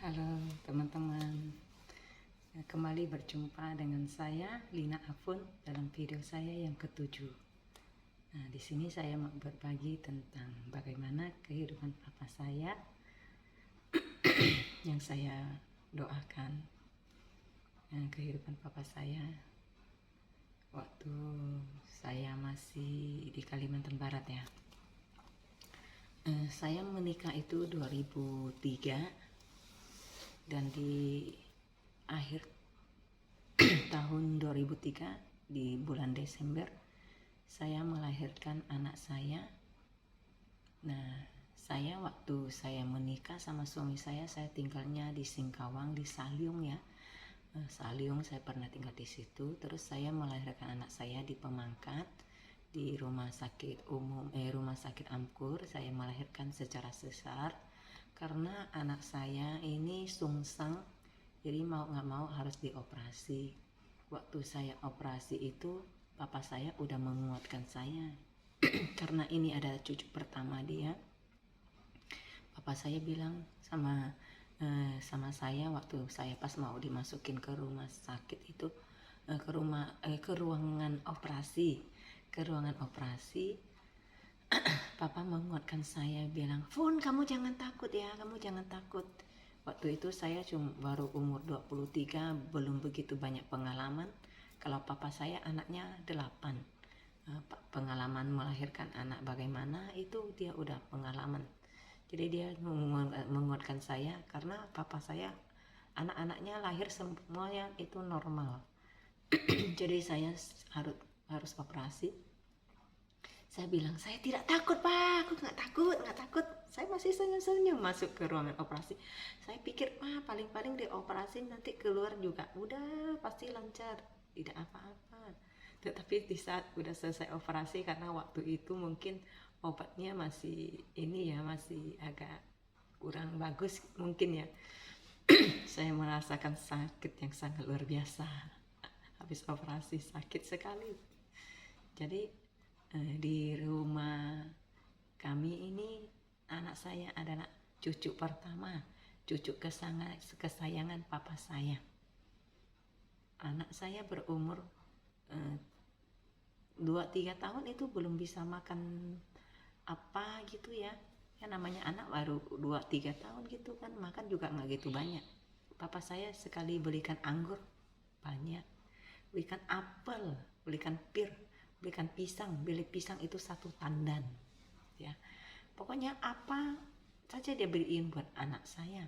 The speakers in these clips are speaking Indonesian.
Halo teman-teman, kembali berjumpa dengan saya Lina Afun dalam video saya yang ketujuh. Nah, di sini saya mau berbagi tentang bagaimana kehidupan papa saya yang saya doakan. Kehidupan papa saya waktu saya masih di Kalimantan Barat ya. Saya menikah itu 2003 dan di akhir tahun 2003 di bulan Desember saya melahirkan anak saya. Nah, saya waktu saya menikah sama suami saya tinggalnya di Singkawang, di Saliung ya. Saliung saya pernah tinggal di situ. Terus saya melahirkan anak saya di Pemangkat di rumah sakit rumah sakit Amkur. Saya melahirkan secara sesar karena anak saya ini sungsang, jadi mau nggak mau harus dioperasi. Waktu saya operasi itu papa saya udah menguatkan saya karena ini ada cucu pertama dia. Papa saya bilang sama saya waktu saya pas mau dimasukin ke rumah sakit itu, ke ruangan operasi. Papa menguatkan saya, bilang, "Fun, kamu jangan takut ya, kamu jangan takut." Waktu itu saya cuma baru umur 23, belum begitu banyak pengalaman. Kalau papa saya anaknya 8. Pengalaman melahirkan anak bagaimana itu dia udah pengalaman. Jadi dia menguatkan saya karena papa saya anak-anaknya lahir semuanya itu normal. Jadi saya harus operasi. Saya bilang, "Saya tidak takut pak, aku nggak takut. Saya masih senyum-senyum masuk ke ruangan operasi. Saya pikir, paling-paling di operasi nanti keluar juga udah pasti lancar, tidak apa-apa." Tetapi di saat udah selesai operasi, karena waktu itu mungkin obatnya masih masih agak kurang bagus mungkin ya. Saya merasakan sakit yang sangat luar biasa. Habis operasi sakit sekali. Jadi di rumah kami ini anak saya adalah cucu pertama, cucu kesayangan papa saya. Anak saya berumur 2-3 tahun itu belum bisa makan apa gitu ya. Ya namanya anak baru 2-3 tahun gitu kan, makan juga nggak gitu banyak. Papa saya sekali belikan anggur banyak, belikan apel, belikan pir, belikan pisang, beli pisang itu 1 tandan ya. Pokoknya apa saja dia beliin buat anak saya.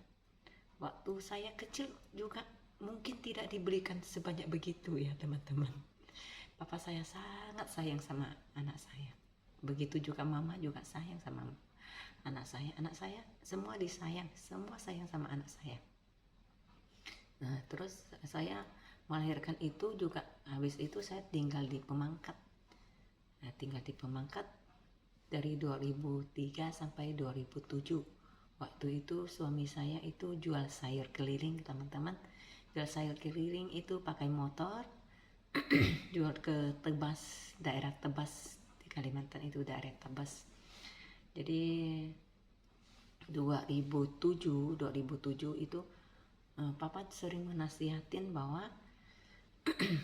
Waktu saya kecil juga mungkin tidak diberikan sebanyak begitu ya teman-teman. Papa saya sangat sayang sama anak saya. Begitu juga mama juga sayang sama anak saya. Anak saya semua disayang, semua sayang sama anak saya. Nah, terus saya melahirkan itu juga, habis itu saya tinggal di Pemangkat. Nah, tinggal di Pemangkat dari 2003 sampai 2007. Waktu itu suami saya itu jual sayur keliling teman-teman. Jual sayur keliling itu pakai motor, jual ke Tebas, daerah Tebas di Kalimantan itu, daerah Tebas. Jadi 2007 itu papa sering menasihatin bahwa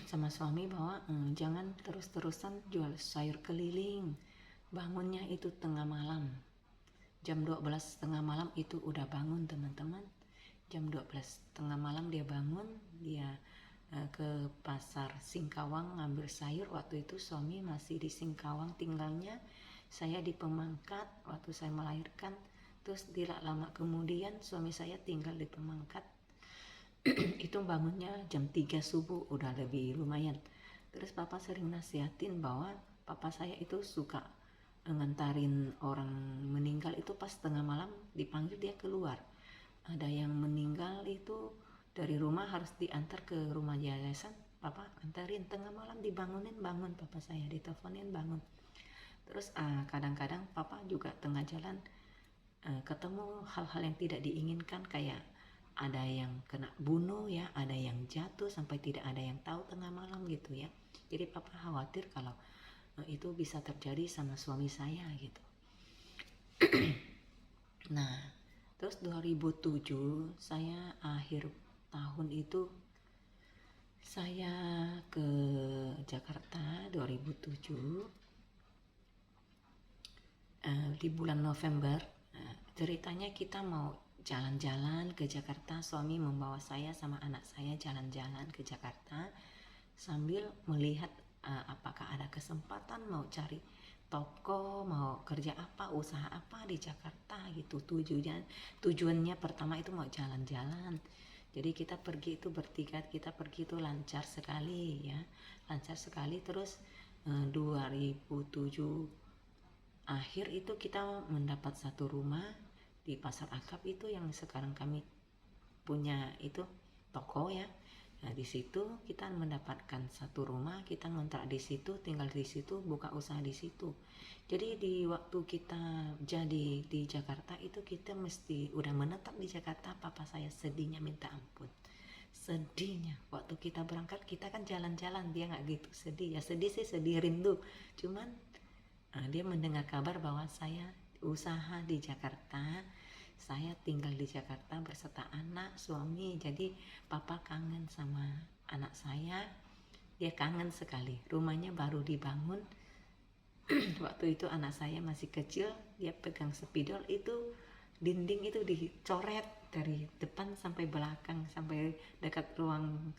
sama suami bahwa jangan terus-terusan jual sayur keliling. Bangunnya itu tengah malam. Jam 12 tengah malam itu udah bangun teman-teman. Jam 12 tengah malam dia bangun, dia ke pasar Singkawang ngambil sayur. Waktu itu suami masih di Singkawang tinggalnya, saya di Pemangkat waktu saya melahirkan. Terus tidak lama kemudian suami saya tinggal di Pemangkat. Itu bangunnya jam 3 subuh, udah lebih lumayan. Terus papa sering nasihatin bahwa papa saya itu suka ngantarin orang meninggal itu pas tengah malam, dipanggil dia keluar. Ada yang meninggal itu dari rumah harus diantar ke rumah yayasan, papa antarin tengah malam, dibangunin, bangun papa saya, diteleponin bangun. Terus kadang-kadang papa juga tengah jalan ketemu hal-hal yang tidak diinginkan, kayak ada yang kena bunuh ya, ada yang jatuh sampai tidak ada yang tahu tengah malam gitu ya. Jadi papa khawatir kalau itu bisa terjadi sama suami saya gitu. Nah, Terus 2007 saya akhir tahun itu saya ke Jakarta 2007 di bulan November. Ceritanya kita mau jalan-jalan ke Jakarta, suami membawa saya sama anak saya jalan-jalan ke Jakarta sambil melihat apakah ada kesempatan mau cari toko, mau kerja apa, usaha apa di Jakarta gitu. Tujuannya pertama itu mau jalan-jalan. Jadi kita pergi itu bertiga, kita pergi itu lancar sekali ya, lancar sekali. Terus 2007 akhir itu kita mendapat satu rumah di Pasar Akap itu yang sekarang kami punya itu toko ya. Nah di situ kita mendapatkan satu rumah, kita ngontrak di situ, tinggal di situ, buka usaha di situ. Jadi di waktu kita jadi di Jakarta itu kita mesti udah menetap di Jakarta. Papa saya sedihnya minta ampun, sedihnya. Waktu kita berangkat kita kan jalan-jalan, dia nggak gitu sedih ya, sedih sih sedih rindu. Cuman dia mendengar kabar bahwa saya usaha di Jakarta, saya tinggal di Jakarta berserta anak, suami. Jadi papa kangen sama anak saya, dia kangen sekali. Rumahnya baru dibangun. Waktu itu anak saya masih kecil, dia pegang spidol itu, dinding itu dicoret dari depan sampai belakang, sampai dekat ruang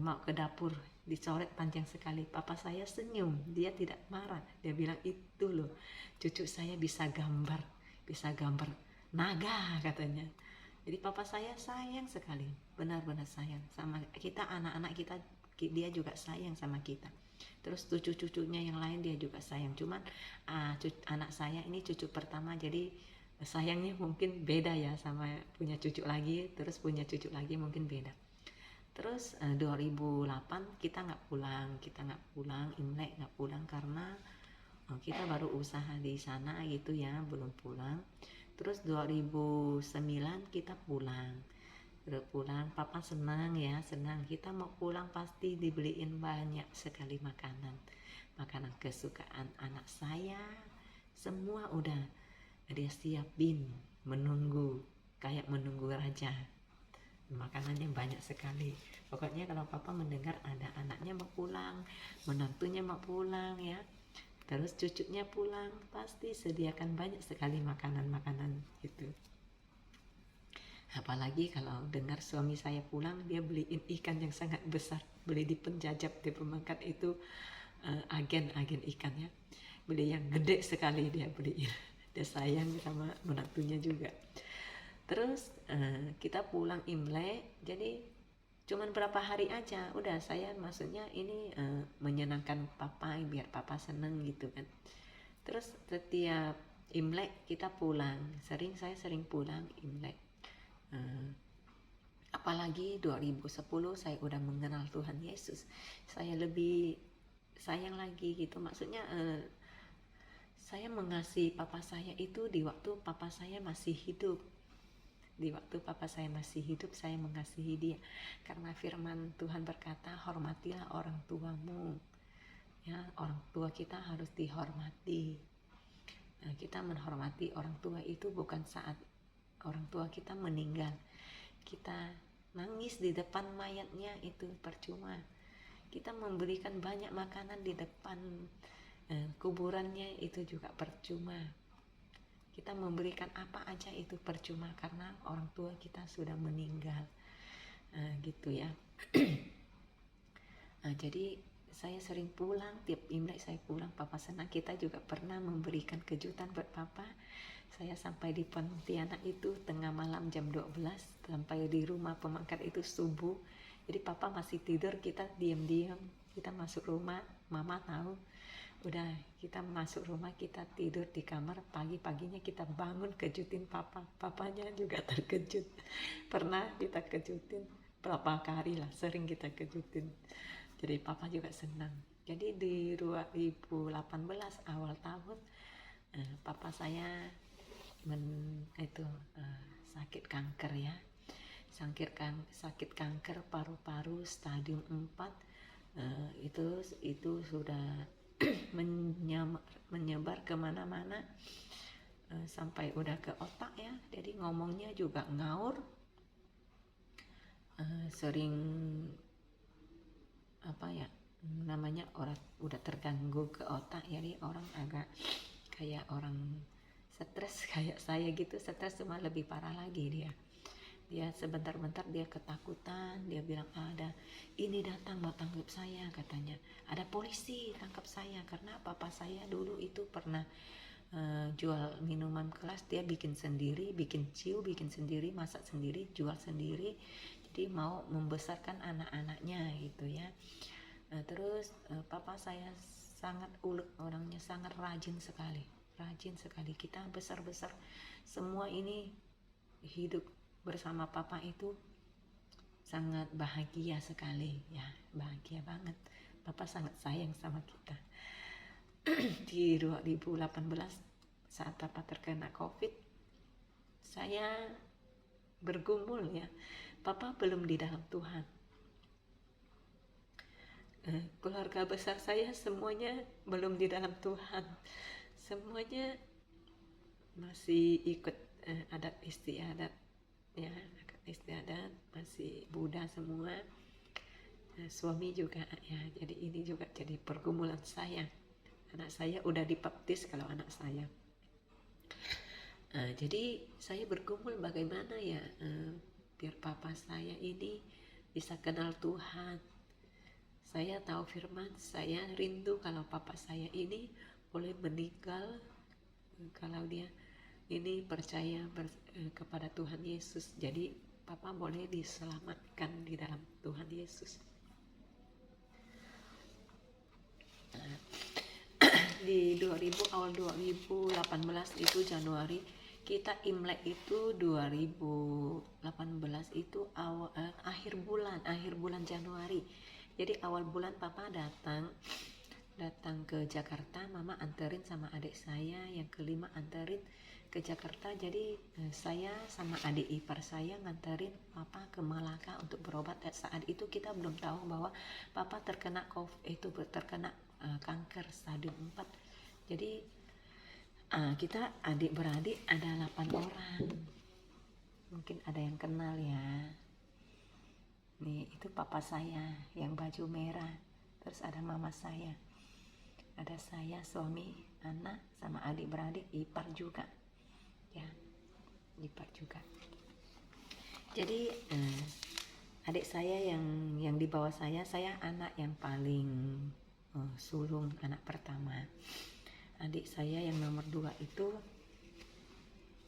mau ke dapur, dicoret panjang sekali. Papa saya senyum, dia tidak marah, dia bilang itu loh cucu saya bisa gambar naga katanya. Jadi papa saya sayang sekali, benar-benar sayang sama kita, anak-anak kita, dia juga sayang sama kita. Terus cucu-cucunya yang lain dia juga sayang. Cuman anak saya ini cucu pertama, jadi sayangnya mungkin beda ya sama punya cucu lagi, terus punya cucu lagi mungkin beda. Terus 2008 kita nggak pulang, Imlek nggak pulang karena kita baru usaha di sana gitu ya, belum pulang. Terus 2009 kita pulang, papa senang ya, senang kita mau pulang, pasti dibeliin banyak sekali makanan kesukaan anak saya, semua udah dia siapin, menunggu kayak menunggu raja. Makanannya banyak sekali. Pokoknya kalau papa mendengar ada anaknya mau pulang, menantunya mau pulang ya, terus cucunya pulang, pasti sediakan banyak sekali makanan-makanan gitu. Apalagi kalau dengar suami saya pulang, dia beliin ikan yang sangat besar, beli di penjajab di pemangkat itu, agen ikan ya, beli yang gede sekali dia beliin. Dia sayang sama menantunya juga. Terus kita pulang Imlek, jadi cuman berapa hari aja, udah saya maksudnya ini menyenangkan papa, biar papa seneng gitu kan. Terus setiap Imlek kita pulang, saya sering pulang Imlek. Apalagi 2010 saya udah mengenal Tuhan Yesus, saya lebih sayang lagi gitu. Maksudnya saya mengasihi papa saya itu di waktu papa saya masih hidup. Di waktu papa saya masih hidup, saya mengasihi dia. Karena firman Tuhan berkata, hormatilah orang tuamu. Ya, orang tua kita harus dihormati. Nah, kita menghormati orang tua itu bukan saat orang tua kita meninggal. Kita nangis di depan mayatnya itu percuma. Kita memberikan banyak makanan di depan kuburannya itu juga percuma. Kita memberikan apa aja itu percuma karena orang tua kita sudah meninggal, gitu ya. Jadi saya sering pulang, tiap Imlek saya pulang, papa senang. Kita juga pernah memberikan kejutan buat papa. Saya sampai di Pontianak itu tengah malam jam 12, sampai di rumah pemangkat itu subuh. Jadi papa masih tidur, kita diam-diam, kita masuk rumah, mama tahu. Udah kita masuk rumah, kita tidur di kamar, pagi-paginya kita bangun kejutin papa. Papanya juga terkejut. Pernah kita kejutin berapa kali lah, sering kita kejutin. Jadi papa juga senang. Jadi di 2018 awal tahun papa saya sakit kanker ya. Sakit kanker paru-paru stadium 4. Itu sudah menyebar kemana-mana. sampai udah ke otak ya, jadi ngomongnya juga ngaur, sering apa ya namanya, orang udah terganggu ke otak, jadi orang agak kayak orang stres kayak saya gitu, stres cuma lebih parah lagi dia sebentar-bentar dia ketakutan, dia bilang ada ini datang mau tangkap saya, katanya ada polisi tangkap saya karena papa saya dulu itu pernah jual minuman keras, dia bikin sendiri, bikin ciu, bikin sendiri, masak sendiri, jual sendiri, jadi mau membesarkan anak-anaknya gitu ya. Terus papa saya sangat ulet orangnya, sangat rajin sekali, kita besar-besar semua ini hidup bersama papa itu sangat bahagia sekali ya, bahagia banget. Papa sangat sayang sama kita. Di 2018 saat papa terkena COVID, saya bergumul ya, papa belum di dalam Tuhan. Keluarga besar saya semuanya belum di dalam Tuhan, semuanya masih ikut adat istiadat ya, istiadat, masih Buddha semua. Suami juga ya, jadi ini juga jadi pergumulan saya. Anak saya udah dibaptis kalau anak saya. Jadi saya bergumul bagaimana ya biar papa saya ini bisa kenal Tuhan. Saya tahu firman, saya rindu kalau papa saya ini boleh meninggal kalau dia ini percaya kepada Tuhan Yesus. Jadi papa boleh diselamatkan di dalam Tuhan Yesus. Di awal 2018 itu Januari, kita Imlek itu 2018 itu akhir bulan Januari. Jadi awal bulan papa datang ke Jakarta, mama anterin sama adik saya yang kelima anterin ke Jakarta. Jadi saya sama adik ipar saya nganterin papa ke Malaka untuk berobat. Saat itu kita belum tahu bahwa papa terkena kanker stadium 4. Jadi kita adik-beradik ada 8 orang. Mungkin ada yang kenal ya. Nih, itu papa saya yang baju merah. Terus ada mama saya. Ada saya, suami, anak, sama adik-beradik, ipar juga. Ya, ipar juga. Jadi adik saya yang di bawah saya anak yang paling sulung, anak pertama. Adik saya yang nomor 2 itu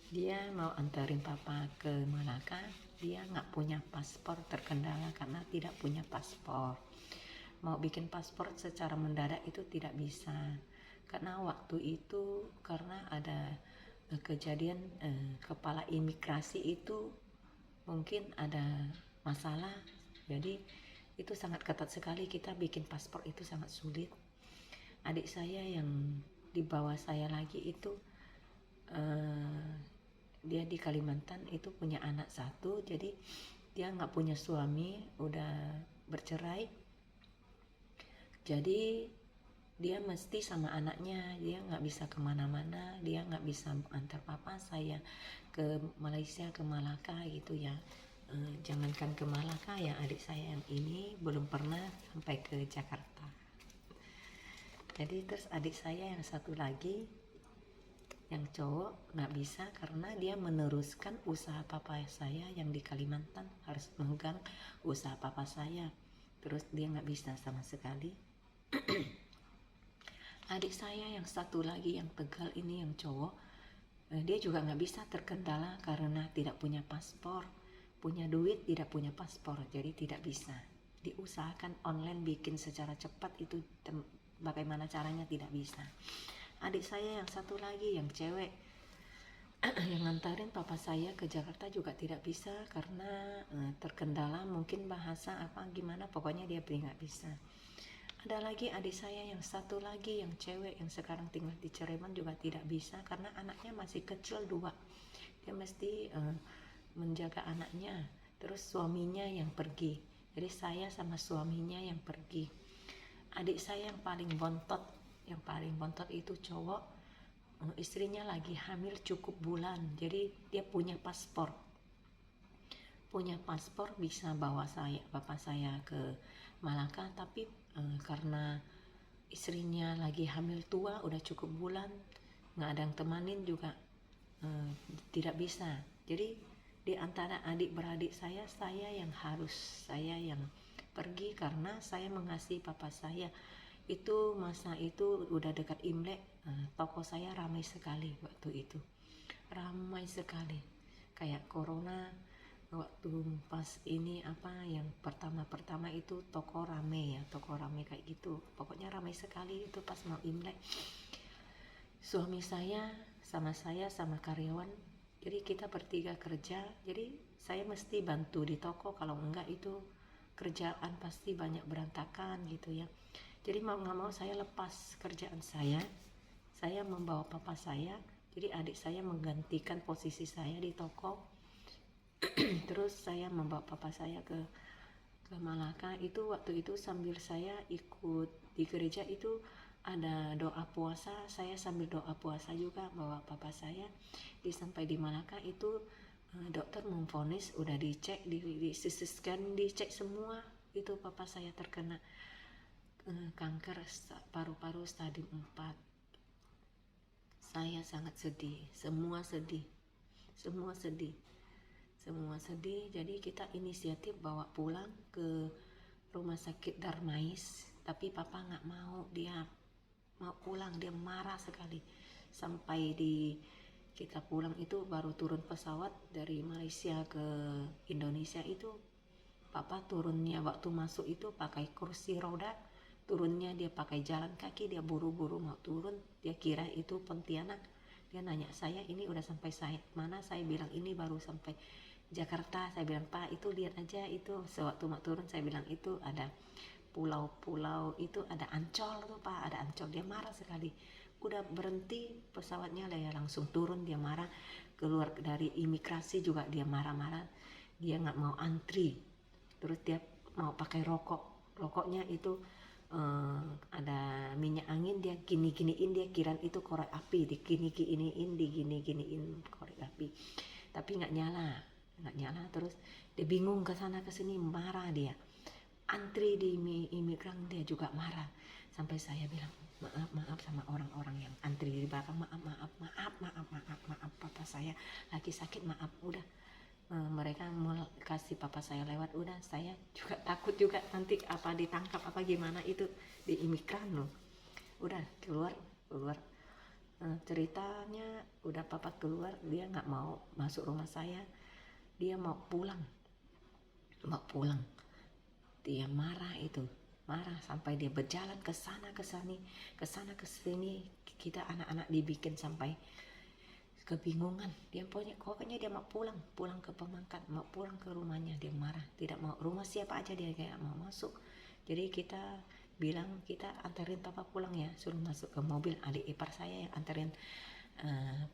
dia mau antarin papa ke Malaka, dia nggak punya paspor, terkendala karena tidak punya paspor. Mau bikin paspor secara mendadak itu tidak bisa karena waktu itu karena ada kejadian kepala imigrasi itu mungkin ada masalah, jadi itu sangat ketat sekali, kita bikin paspor itu sangat sulit. Adik saya yang di bawah saya lagi itu dia di Kalimantan itu punya anak 1, jadi dia nggak punya suami, udah bercerai. Jadi dia mesti sama anaknya, dia nggak bisa kemana-mana, dia nggak bisa antar papa saya ke Malaysia, ke Malaka gitu ya. Jangankan ke Malaka ya, adik saya yang ini belum pernah sampai ke Jakarta. Jadi terus adik saya yang satu lagi yang cowok nggak bisa karena dia meneruskan usaha papa saya yang di Kalimantan, harus memegang usaha papa saya, terus dia nggak bisa sama sekali. Adik saya yang satu lagi yang Tegal ini yang cowok, dia juga nggak bisa, terkendala karena tidak punya paspor, punya duit tidak punya paspor, jadi tidak bisa. Diusahakan online bikin secara cepat itu bagaimana caranya tidak bisa. Adik saya yang satu lagi yang cewek yang ngantarin papa saya ke Jakarta juga tidak bisa karena terkendala mungkin bahasa apa gimana, pokoknya dia nggak bisa. Ada lagi adik saya yang satu lagi yang cewek yang sekarang tinggal di Cirebon juga tidak bisa karena anaknya masih kecil 2, dia mesti menjaga anaknya, terus suaminya yang pergi, jadi saya sama suaminya yang pergi. Adik saya yang paling bontot itu cowok, istrinya lagi hamil cukup bulan, jadi dia punya paspor bisa bawa bapak saya ke Malaka, tapi karena istrinya lagi hamil tua udah cukup bulan, nggak ada yang temanin juga, tidak bisa. Jadi di antara adik beradik saya yang pergi karena saya mengasihi papa saya. Itu masa itu udah dekat Imlek, toko saya ramai sekali waktu itu, ramai sekali kayak corona. Waktu pas ini apa yang pertama itu toko rame kayak gitu, pokoknya ramai sekali itu pas mau Imlek. Suami saya sama karyawan, jadi kita bertiga kerja, jadi saya mesti bantu di toko, kalau enggak itu kerjaan pasti banyak berantakan gitu ya. Jadi mau nggak mau saya lepas kerjaan saya membawa papa saya, jadi adik saya menggantikan posisi saya di toko. Terus saya membawa papa saya ke Malaka. Itu waktu itu sambil saya ikut di gereja itu ada doa puasa, saya sambil doa puasa juga bawa papa saya. Sampai di Malaka itu dokter memvonis, udah dicek, di scan, dicek semua, itu papa saya terkena kanker paru-paru stadium 4. Saya sangat sedih, semua sedih. Jadi kita inisiatif bawa pulang ke rumah sakit Darmais, tapi papa nggak mau, dia mau pulang, dia marah sekali. Sampai kita pulang itu baru turun pesawat dari Malaysia ke Indonesia itu, papa turunnya waktu masuk itu pakai kursi roda, turunnya dia pakai jalan kaki, dia buru-buru mau turun, dia kira itu Pontianak. Dia nanya saya, ini udah sampai mana? Saya bilang ini baru sampai Jakarta. Saya bilang, Pak itu lihat aja, itu sewaktu mau turun saya bilang itu ada pulau-pulau, itu ada Ancol tuh Pak, ada Ancol. Dia marah sekali, udah berhenti pesawatnya dia langsung turun, dia marah. Keluar dari imigrasi juga dia marah-marah, dia nggak mau antri. Terus dia mau pakai rokoknya itu ada minyak angin, dia gini-giniin, dia kira itu korek api, digini-giniin korek api, tapi nggak nyala. Terus dia bingung ke sana ke sini, marah dia. Antri di imigran dia juga marah. Sampai saya bilang maaf sama orang-orang yang antri di belakang, maaf, papa saya lagi sakit, maaf. Udah mereka mau kasih papa saya lewat, udah saya juga takut juga nanti apa ditangkap apa gimana itu di imigran loh. Udah keluar ceritanya udah papa keluar, dia nggak mau masuk rumah saya, dia mau pulang. Dia marah sampai dia berjalan ke sana ke sini. Kita anak-anak dibikin sampai kebingungan. Dia pokoknya dia mau pulang ke Pemangkat, mau pulang ke rumahnya. Dia marah, tidak mau rumah siapa aja dia kayak mau masuk. Jadi kita bilang, kita antarin papa pulang ya, suruh masuk ke mobil. Adik ipar saya yang antarin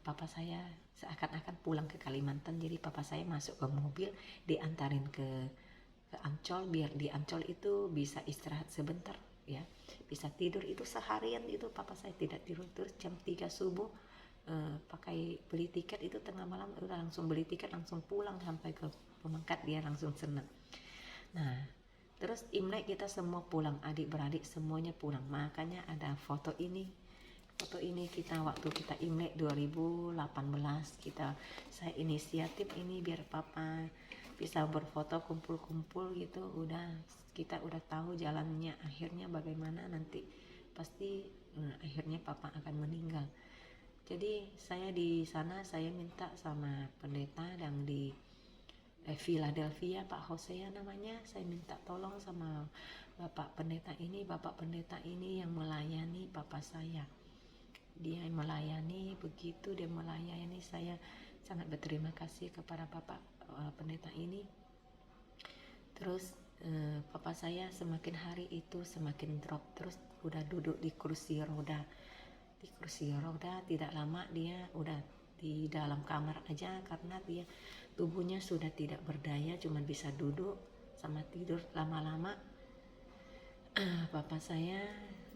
papa saya seakan-akan pulang ke Kalimantan. Jadi papa saya masuk ke mobil, diantarin ke Ancol, biar di Ancol itu bisa istirahat sebentar ya, bisa tidur. Itu seharian itu papa saya tidak tidur. Terus jam 3 subuh pakai beli tiket, itu tengah malam udah langsung beli tiket, langsung pulang sampai ke Pemangkat, dia langsung senang. Nah terus Imlek kita semua pulang, adik beradik semuanya pulang. Makanya ada foto ini kita waktu kita Imlek 2018, saya inisiatif ini biar papa bisa berfoto kumpul-kumpul gitu. Kita udah tahu jalannya akhirnya bagaimana nanti, pasti akhirnya papa akan meninggal. Jadi saya di sana, saya minta sama pendeta yang di Philadelphia, Pak Hosea namanya, saya minta tolong sama Bapak pendeta ini yang melayani papa saya. Dia melayani begitu, dia melayani saya, sangat berterima kasih kepada Bapak pendeta ini. Terus papa saya semakin hari itu semakin drop, terus udah duduk di kursi roda. Tidak lama dia udah di dalam kamar aja, karena dia tubuhnya sudah tidak berdaya, cuma bisa duduk sama tidur. Lama-lama papa saya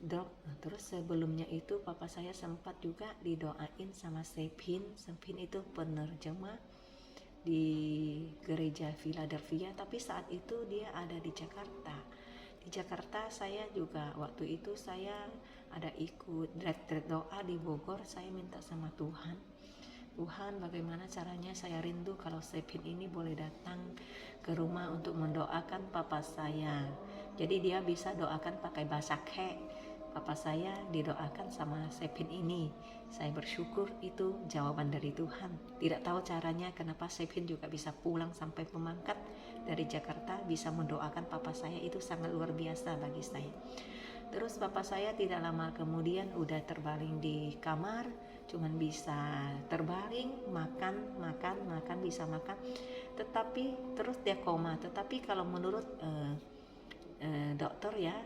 dok. Terus sebelumnya itu papa saya sempat juga didoain sama Sephin. Sephin itu penerjemah di gereja Philadelphia, tapi saat itu dia ada di Jakarta. Di Jakarta saya juga waktu itu saya ada ikut retret doa di Bogor. Saya minta sama Tuhan, bagaimana caranya, saya rindu kalau Sephin ini boleh datang ke rumah untuk mendoakan papa saya. Jadi dia bisa doakan pakai bahasa Kek. Papa saya didoakan sama Sephin ini. Saya bersyukur itu jawaban dari Tuhan. Tidak tahu caranya kenapa Sephin juga bisa pulang sampai Pemangkat dari Jakarta, bisa mendoakan papa saya, itu sangat luar biasa bagi saya. Terus papa saya tidak lama kemudian udah terbaring di kamar, cuman bisa terbaring, makan, bisa makan. Tetapi terus dia koma. Tetapi kalau menurut dokter ya,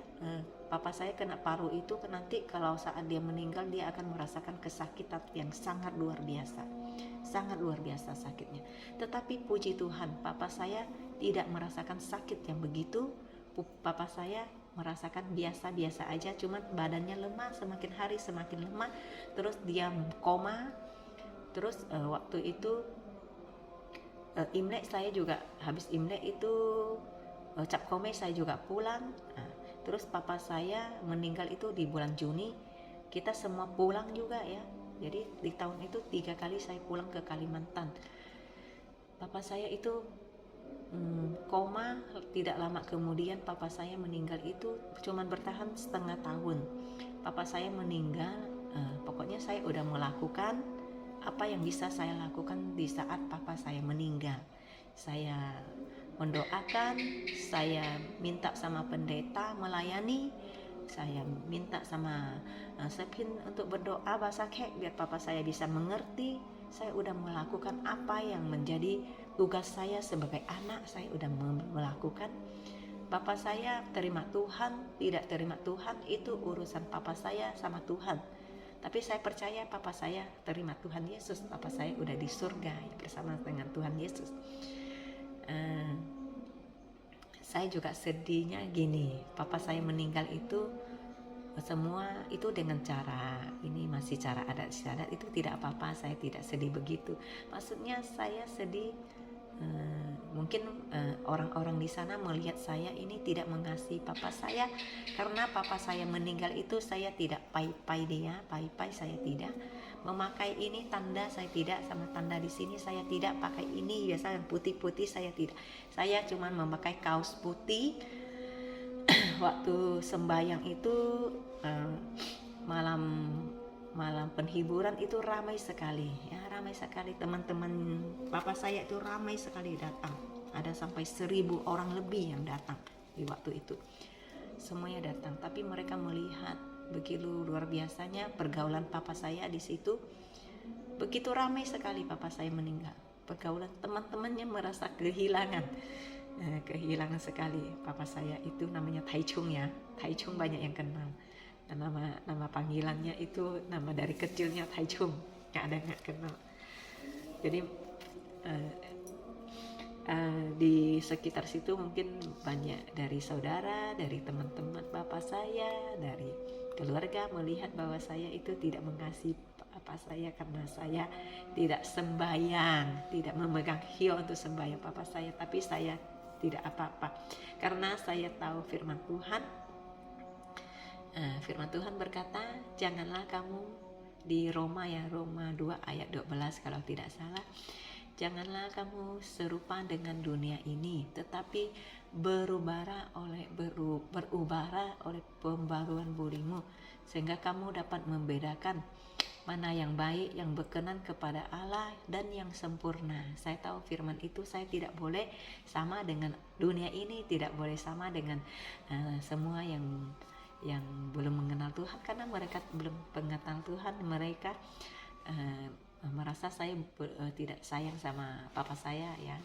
papa saya kena paru itu nanti kalau saat dia meninggal dia akan merasakan kesakitan yang sangat luar biasa sakitnya. Tetapi puji Tuhan, papa saya tidak merasakan sakit yang begitu. Papa saya merasakan biasa-biasa aja, cuman badannya lemah, semakin hari semakin lemah, terus dia koma. Terus waktu itu Imlek saya juga, habis Imlek itu Cap Kome saya juga pulang. Terus papa saya meninggal itu di bulan Juni. Kita semua pulang juga ya. Jadi di tahun itu 3 kali saya pulang ke Kalimantan. Papa saya itu koma, tidak lama kemudian papa saya meninggal itu cuman bertahan setengah tahun. Papa saya meninggal, pokoknya saya udah melakukan apa yang bisa saya lakukan di saat papa saya meninggal. Saya mendoakan, saya minta sama pendeta melayani, saya minta sama Sephin untuk berdoa bahasa Kek biar papa saya bisa mengerti. Saya udah melakukan apa yang menjadi tugas saya sebagai anak, saya udah melakukan. Papa saya terima Tuhan, tidak terima Tuhan, itu urusan papa saya sama Tuhan. Tapi saya percaya papa saya terima Tuhan Yesus, papa saya udah di surga bersama dengan Tuhan Yesus. Saya juga sedihnya gini, papa saya meninggal itu semua itu dengan cara ini, masih cara adat istiadat, itu tidak apa-apa, saya tidak sedih begitu. Maksudnya saya sedih mungkin orang-orang di sana melihat saya ini tidak mengasihi papa saya, karena papa saya meninggal itu saya tidak pai-pai dia, pai-pai saya tidak memakai ini tanda, saya tidak, sama tanda di sini saya tidak pakai ini, biasa yang putih-putih saya tidak, saya cuma memakai kaos putih. Waktu sembahyang itu malam penghiburan itu ramai sekali ya, ramai sekali, teman-teman papa saya itu ramai sekali datang, ada sampai 1.000 orang lebih yang datang di waktu itu, semuanya datang. Tapi mereka melihat begitu luar biasanya pergaulan papa saya di situ, begitu ramai sekali papa saya meninggal, pergaulan teman-temannya merasa kehilangan sekali. Papa saya itu namanya Taichung ya, Taichung banyak yang kenal. Nama panggilannya itu nama dari kecilnya Taichung, nggak kenal. Jadi di sekitar situ mungkin banyak dari saudara, dari teman-teman bapak saya, dari keluarga melihat bahwa saya itu tidak mengasihi papa saya karena saya tidak sembahyang, tidak memegang hio untuk sembahyang papa saya. Tapi saya tidak apa-apa karena saya tahu firman Tuhan. Firman Tuhan berkata, janganlah kamu di Roma 2 ayat 12 kalau tidak salah, janganlah kamu serupa dengan dunia ini, tetapi berubahlah oleh pembaruan budimu, sehingga kamu dapat membedakan mana yang baik, yang berkenan kepada Allah dan yang sempurna. Saya tahu firman itu saya tidak boleh sama dengan dunia ini, tidak boleh sama dengan semua yang belum mengenal Tuhan, karena mereka belum mengenal Tuhan. Mereka merasa saya tidak sayang sama papa saya ya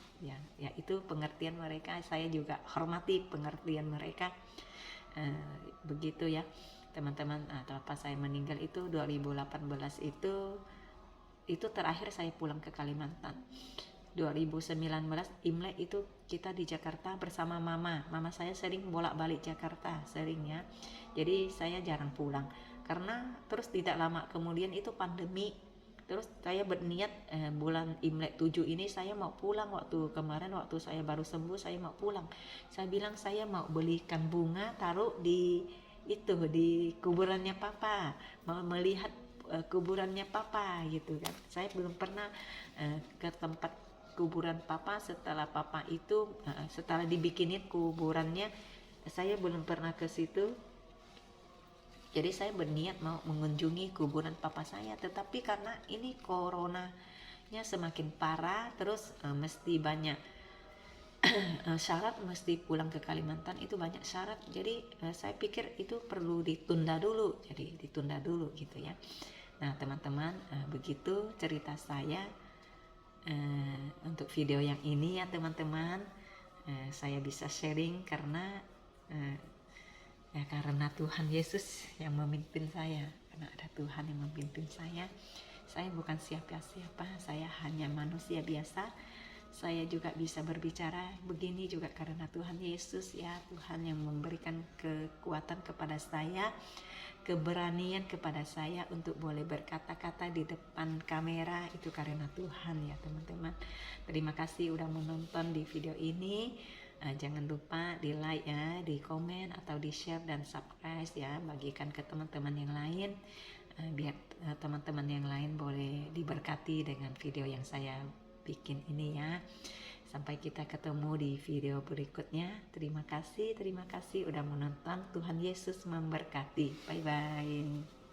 itu pengertian mereka. Saya juga hormati pengertian mereka, begitu ya teman-teman. Papa saya meninggal itu 2018 itu terakhir saya pulang ke Kalimantan. 2019 Imlek itu kita di Jakarta bersama mama saya sering bolak-balik Jakarta sering ya, jadi saya jarang pulang karena terus tidak lama kemudian itu pandemi. Terus saya berniat bulan Imlek 7 ini saya mau pulang. Waktu kemarin waktu saya baru sembuh saya mau pulang. Saya bilang saya mau belikan bunga taruh di itu di kuburannya papa, mau melihat kuburannya papa gitu kan. Saya belum pernah ke tempat kuburan papa setelah papa itu setelah dibikinin kuburannya, saya belum pernah ke situ. Jadi saya berniat mau mengunjungi kuburan papa saya, tetapi karena ini coronanya semakin parah, terus mesti banyak syarat, mesti pulang ke Kalimantan itu banyak syarat. Jadi saya pikir itu perlu ditunda dulu, jadi ditunda dulu gitu ya. Nah teman-teman, begitu cerita saya untuk video yang ini ya teman-teman. Saya bisa sharing karena ya karena Tuhan Yesus yang memimpin saya, karena ada Tuhan yang memimpin saya. Saya bukan siapa-siapa, saya hanya manusia biasa. Saya juga bisa berbicara begini juga karena Tuhan Yesus ya, Tuhan yang memberikan kekuatan kepada saya, keberanian kepada saya untuk boleh berkata-kata di depan kamera, itu karena Tuhan ya teman-teman. Terima kasih udah menonton di video ini. Jangan lupa di like ya, di komen atau di share dan subscribe ya, bagikan ke teman-teman yang lain biar teman-teman yang lain boleh diberkati dengan video yang saya bikin ini ya. Sampai kita ketemu di video berikutnya. Terima kasih udah menonton. Tuhan Yesus memberkati. Bye bye.